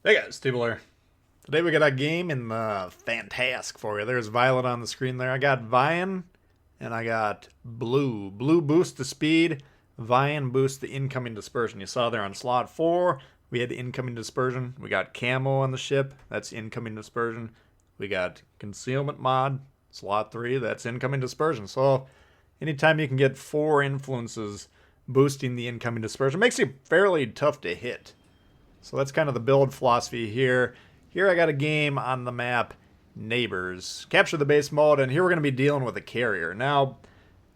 Hey guys, Tbull here. Today we got a game in the Fantasque for you. There's Violet on the screen there. I got Vian and I got Blue. Blue boosts the speed, Vian boosts the incoming dispersion. You saw there on slot 4, we had incoming dispersion. We got Camo on the ship, that's incoming dispersion. We got Concealment mod, slot 3, that's incoming dispersion. So anytime you can get 4 influences boosting the incoming dispersion, makes it fairly tough to hit. So that's kind of the build philosophy here. Here I got a game on the map, Neighbors. Capture the base mode, and here we're going to be dealing with a carrier. Now,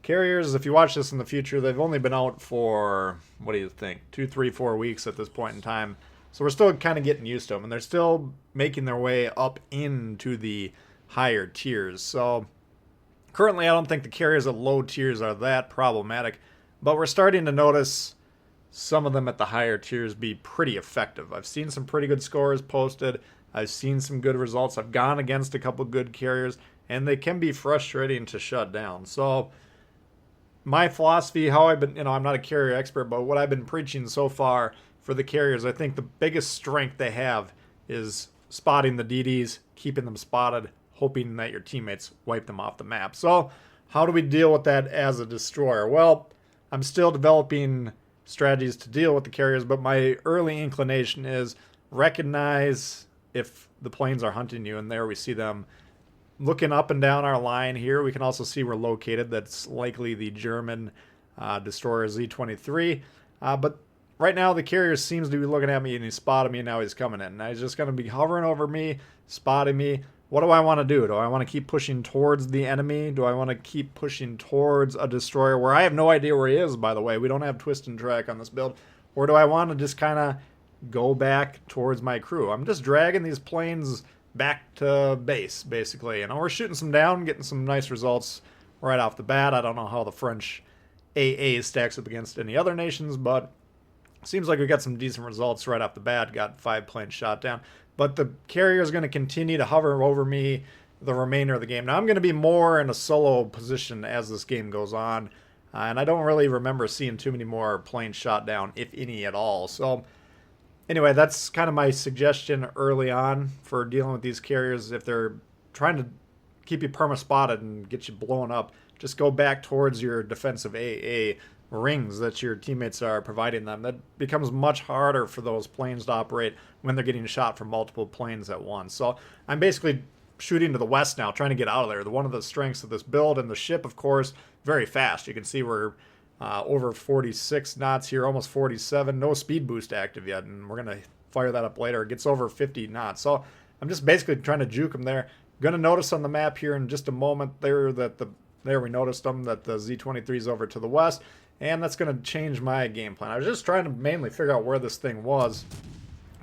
carriers, if you watch this in the future, they've only been out for, what do you think, 2, 3, 4 weeks at this point in time. So we're still kind of getting used to them, and they're still making their way up into the higher tiers. So currently I don't think the carriers at low tiers are that problematic, but we're starting to notice some of them at the higher tiers be pretty effective. I've seen some pretty good scores posted. I've seen some good results. I've gone against a couple good carriers, and they can be frustrating to shut down. So my philosophy, how I've been, I'm not a carrier expert, but what I've been preaching so far for the carriers, I think the biggest strength they have is spotting the DDs, keeping them spotted, hoping that your teammates wipe them off the map. So how do we deal with that as a destroyer? Well, I'm still developing strategies to deal with the carriers, but my early inclination is recognize if the planes are hunting you, and there we see them looking up and down our line here. We can also see we're located. That's likely the German destroyer Z-23. But right now the carrier seems to be looking at me, and he spotted me, and now he's coming in. Now he's just going to be hovering over me, spotting me. What do I want to do? Do I want to keep pushing towards the enemy? Do I want to keep pushing towards a destroyer where I have no idea where he is, by the way? We don't have twist and track on this build. Or do I want to just kind of go back towards my crew? I'm just dragging these planes back to base, basically. And we're shooting some down, getting some nice results right off the bat. I don't know how the French AA stacks up against any other nations, but seems like we got some decent results right off the bat. Got 5 planes shot down. But the carrier is going to continue to hover over me the remainder of the game. Now I'm going to be more in a solo position as this game goes on. And I don't really remember seeing too many more planes shot down, if any at all. So anyway, that's kind of my suggestion early on for dealing with these carriers. If they're trying to keep you perma-spotted and get you blown up, just go back towards your defensive AA rings that your teammates are providing them. That becomes much harder for those planes to operate when they're getting shot from multiple planes at once. So I'm basically shooting to the west now, trying to get out of there. One of the strengths of this build, and the ship, of course, very fast. You can see we're over 46 knots here, almost 47. No speed boost active yet, and we're going to fire that up later. It gets over 50 knots. So I'm just basically trying to juke them there. Going to notice on the map here in just a moment there that there we noticed them, that the Z-23 is over to the west, and that's going to change my game plan. I was just trying to mainly figure out where this thing was,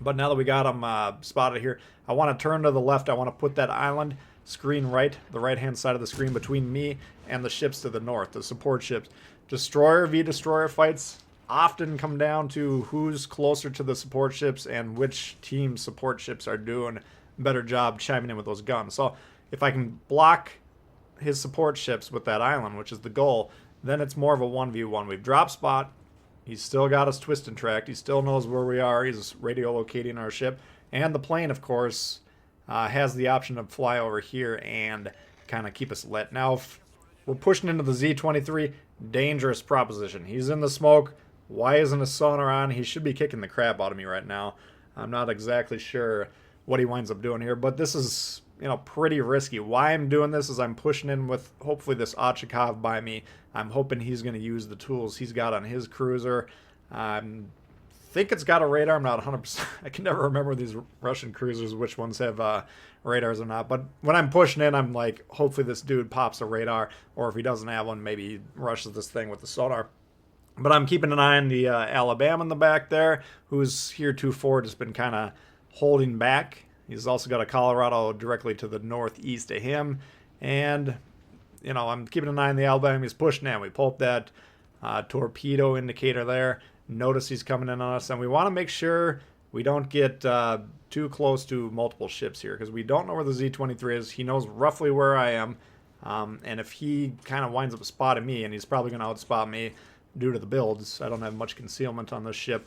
but now that we got them spotted here, I want to turn to the left. I want to put that island screen right, the right-hand side of the screen between me and the ships to the north, the support ships. Destroyer v. Destroyer fights often come down to who's closer to the support ships and which team support ships are doing a better job chiming in with those guns. So if I can block his support ships with that island, which is the goal, then it's more of a 1v1. We've dropped spot. He's still got us twist and tracked. He still knows where we are. He's radio locating our ship. And the plane, of course, has the option to fly over here and kind of keep us lit. Now, if we're pushing into the Z-23, dangerous proposition. He's in the smoke. Why isn't his sonar on? He should be kicking the crap out of me right now. I'm not exactly sure what he winds up doing here, but this is, pretty risky. Why I'm doing this is I'm pushing in with hopefully this Ochakov by me. I'm hoping he's going to use the tools he's got on his cruiser. I think it's got a radar. I'm not 100%. I can never remember these Russian cruisers, which ones have radars or not. But when I'm pushing in, I'm like, hopefully this dude pops a radar, or if he doesn't have one, maybe he rushes this thing with the sonar. But I'm keeping an eye on the Alabama in the back there, who's heretofore just been kind of holding back. He's also got a Colorado directly to the northeast of him. And, I'm keeping an eye on the Alabama. He's pushing in. We pull up that torpedo indicator there. Notice he's coming in on us. And we want to make sure we don't get too close to multiple ships here, because we don't know where the Z-23 is. He knows roughly where I am. And if he kind of winds up spotting me, and he's probably going to outspot me due to the builds, I don't have much concealment on this ship.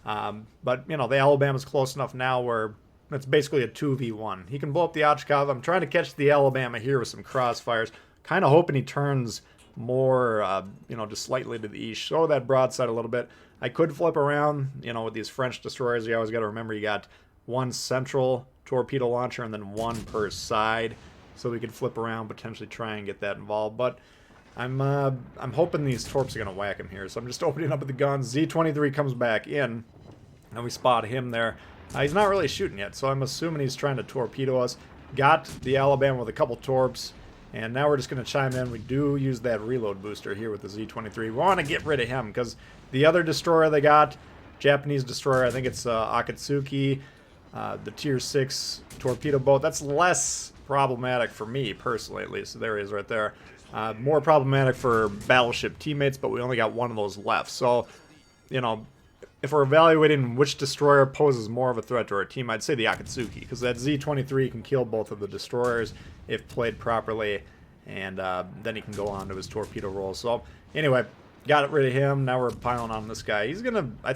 But, you know, the Alabama's close enough now where it's basically a 2v1. He can blow up the Ochkov. I'm trying to catch the Alabama here with some crossfires. Kind of hoping he turns more, you know, just slightly to the east. Show that broadside a little bit. I could flip around, you know, with these French destroyers. You always got to remember you got one central torpedo launcher and then one per side. So we could flip around, potentially try and get that involved. But I'm hoping these torps are going to whack him here. So I'm just opening up with the guns. Z-23 comes back in. And we spot him there. He's not really shooting yet, so I'm assuming he's trying to torpedo us. Got the Alabama with a couple torps. And now we're just going to chime in. We do use that reload booster here with the Z-23. We want to get rid of him because the other destroyer they got, Japanese destroyer, I think it's Akatsuki, the Tier 6 torpedo boat. That's less problematic for me, personally, at least. There he is right there. More problematic for battleship teammates, but we only got one of those left. So, you know, if we're evaluating which destroyer poses more of a threat to our team, I'd say the Akatsuki, because that Z-23 can kill both of the destroyers if played properly, and then he can go on to his torpedo roll. So, anyway, got rid of him. Now we're piling on this guy. He's going to... I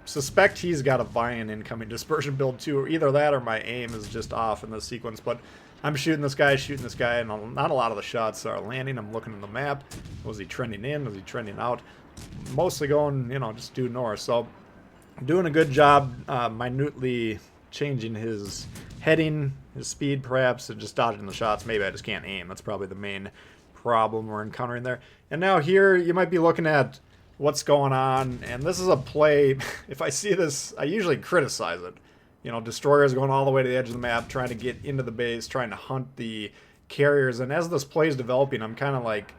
suspect he's got a Vian incoming dispersion build, too. Or either that or my aim is just off in this sequence, but I'm shooting this guy, and not a lot of the shots are landing. I'm looking at the map. Was he trending in? Was he trending out? Mostly going, you know, just due north. So, doing a good job minutely changing his heading, his speed perhaps, and just dodging the shots. Maybe I just can't aim. That's probably the main problem we're encountering there. And now here you might be looking at what's going on, and this is a play. If I see this, I usually criticize it. You know, destroyers going all the way to the edge of the map, trying to get into the base, trying to hunt the carriers. And as this play is developing, I'm kind of like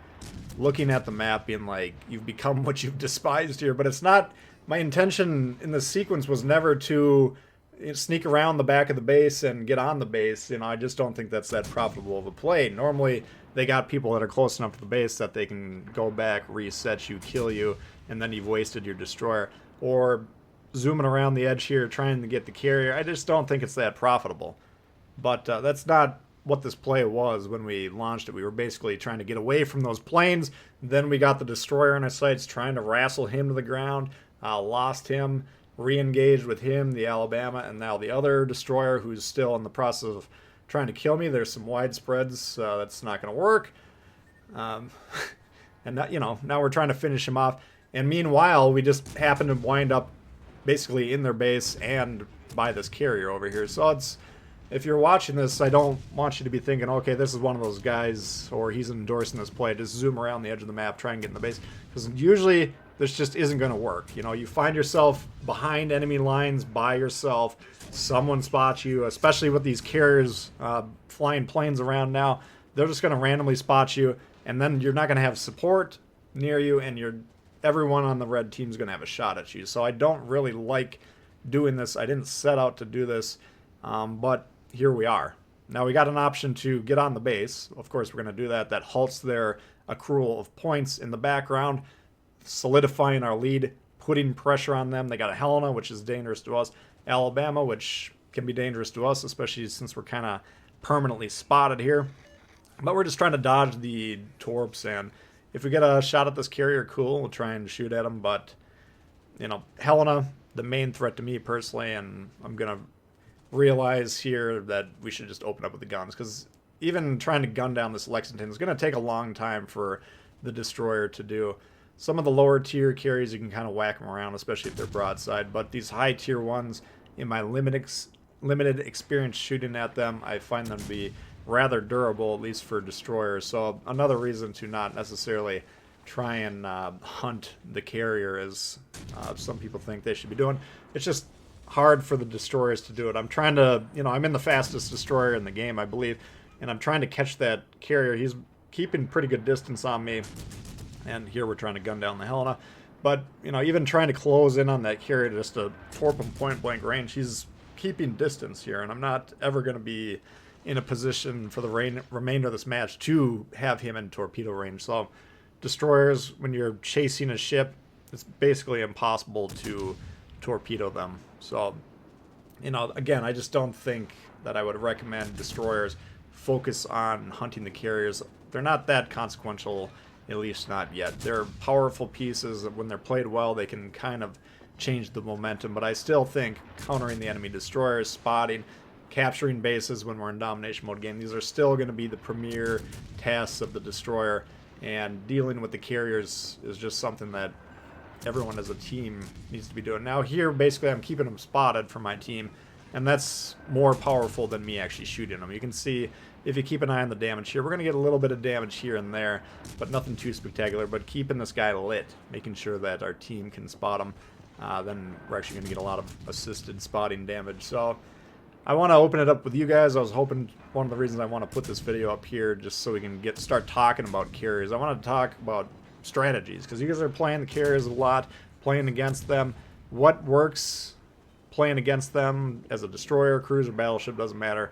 looking at the map being like, you've become what you've despised here. But it's not... My intention in this sequence was never to sneak around the back of the base and get on the base. You know, I just don't think that's that profitable of a play. Normally, they got people that are close enough to the base that they can go back, reset you, kill you, and then you've wasted your destroyer. Or zooming around the edge here, trying to get the carrier. I just don't think it's that profitable. But that's not what this play was when we launched it. We were basically trying to get away from those planes. Then we got the destroyer in our sights, trying to wrestle him to the ground. Lost him, re-engaged with him, the Alabama, and now the other destroyer who's still in the process of trying to kill me. There's some widespreads. That's not going to work. And, that, you know, now we're trying to finish him off. And meanwhile, we just happen to wind up basically in their base and by this carrier over here. So it's... If you're watching this, I don't want you to be thinking, okay, this is one of those guys, or he's endorsing this play. Just zoom around the edge of the map, try and get in the base. Because usually, this just isn't going to work. You know, you find yourself behind enemy lines by yourself. Someone spots you, especially with these carriers flying planes around now. They're just going to randomly spot you, and then you're not going to have support near you, and everyone on the red team is going to have a shot at you. So I don't really like doing this. I didn't set out to do this, but here we are. Now we got an option to get on the base. Of course, we're going to do that. That halts their accrual of points in the background, solidifying our lead, putting pressure on them. They got a Helena, which is dangerous to us. Alabama, which can be dangerous to us, especially since we're kind of permanently spotted here. But we're just trying to dodge the torps, and if we get a shot at this carrier, cool. We'll try and shoot at them, but, you know, Helena, the main threat to me personally, and I'm going to realize here that we should just open up with the guns, because even trying to gun down this Lexington is going to take a long time for the destroyer to do. Some of the lower tier carriers, you can kind of whack them around, especially if they're broadside, but these high tier ones, in my limited experience shooting at them, I find them to be rather durable, at least for destroyers. So another reason to not necessarily try and hunt the carrier, as some people think they should be doing. It's just hard for the destroyers to do it. I'm trying to, you know, I'm in the fastest destroyer in the game, I believe, and I'm trying to catch that carrier. He's keeping pretty good distance on me, and here we're trying to gun down the Helena. But, you know, even trying to close in on that carrier just to torp him point blank range, he's keeping distance here, and I'm not ever going to be in a position for the remainder of this match to have him in torpedo range. So destroyers, when you're chasing a ship, it's basically impossible to torpedo them. So, you know, again, I just don't think that I would recommend destroyers focus on hunting the carriers. They're not that consequential, at least not yet. They're powerful pieces. When they're played well, they can kind of changed the momentum. But I still think countering the enemy destroyers, spotting, capturing bases when we're in domination mode game, these are still going to be the premier tasks of the destroyer. And dealing with the carriers is just something that everyone as a team needs to be doing. Now here, basically, I'm keeping them spotted for my team, and that's more powerful than me actually shooting them. You can see, if you keep an eye on the damage here, we're going to get a little bit of damage here and there, but nothing too spectacular. But keeping this guy lit, making sure that our team can spot him, then we're actually going to get a lot of assisted spotting damage. So I want to open it up with you guys. I was hoping, one of the reasons I want to put this video up here, just so we can start talking about carriers. I want to talk about strategies, because you guys are playing the carriers a lot, playing against them. What works playing against them as a destroyer, cruiser, battleship, doesn't matter.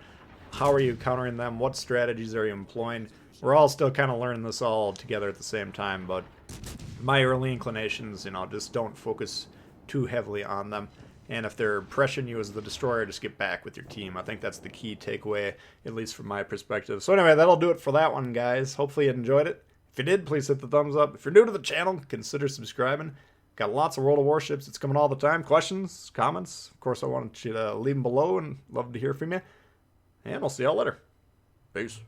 How are you countering them? What strategies are you employing? We're all still kind of learning this all together at the same time, but my early inclinations, just don't focus too heavily on them. And if they're pressuring you as the destroyer, just get back with your team. I think that's the key takeaway, at least from my perspective. So anyway, that'll do it for that one, guys. Hopefully you enjoyed it. If you did, please hit the thumbs up. If you're new to the channel, consider subscribing. Got lots of World of Warships. It's coming all the time. Questions, comments, of course, I want you to leave them below, and love to hear from you. And I'll see y'all later. Peace.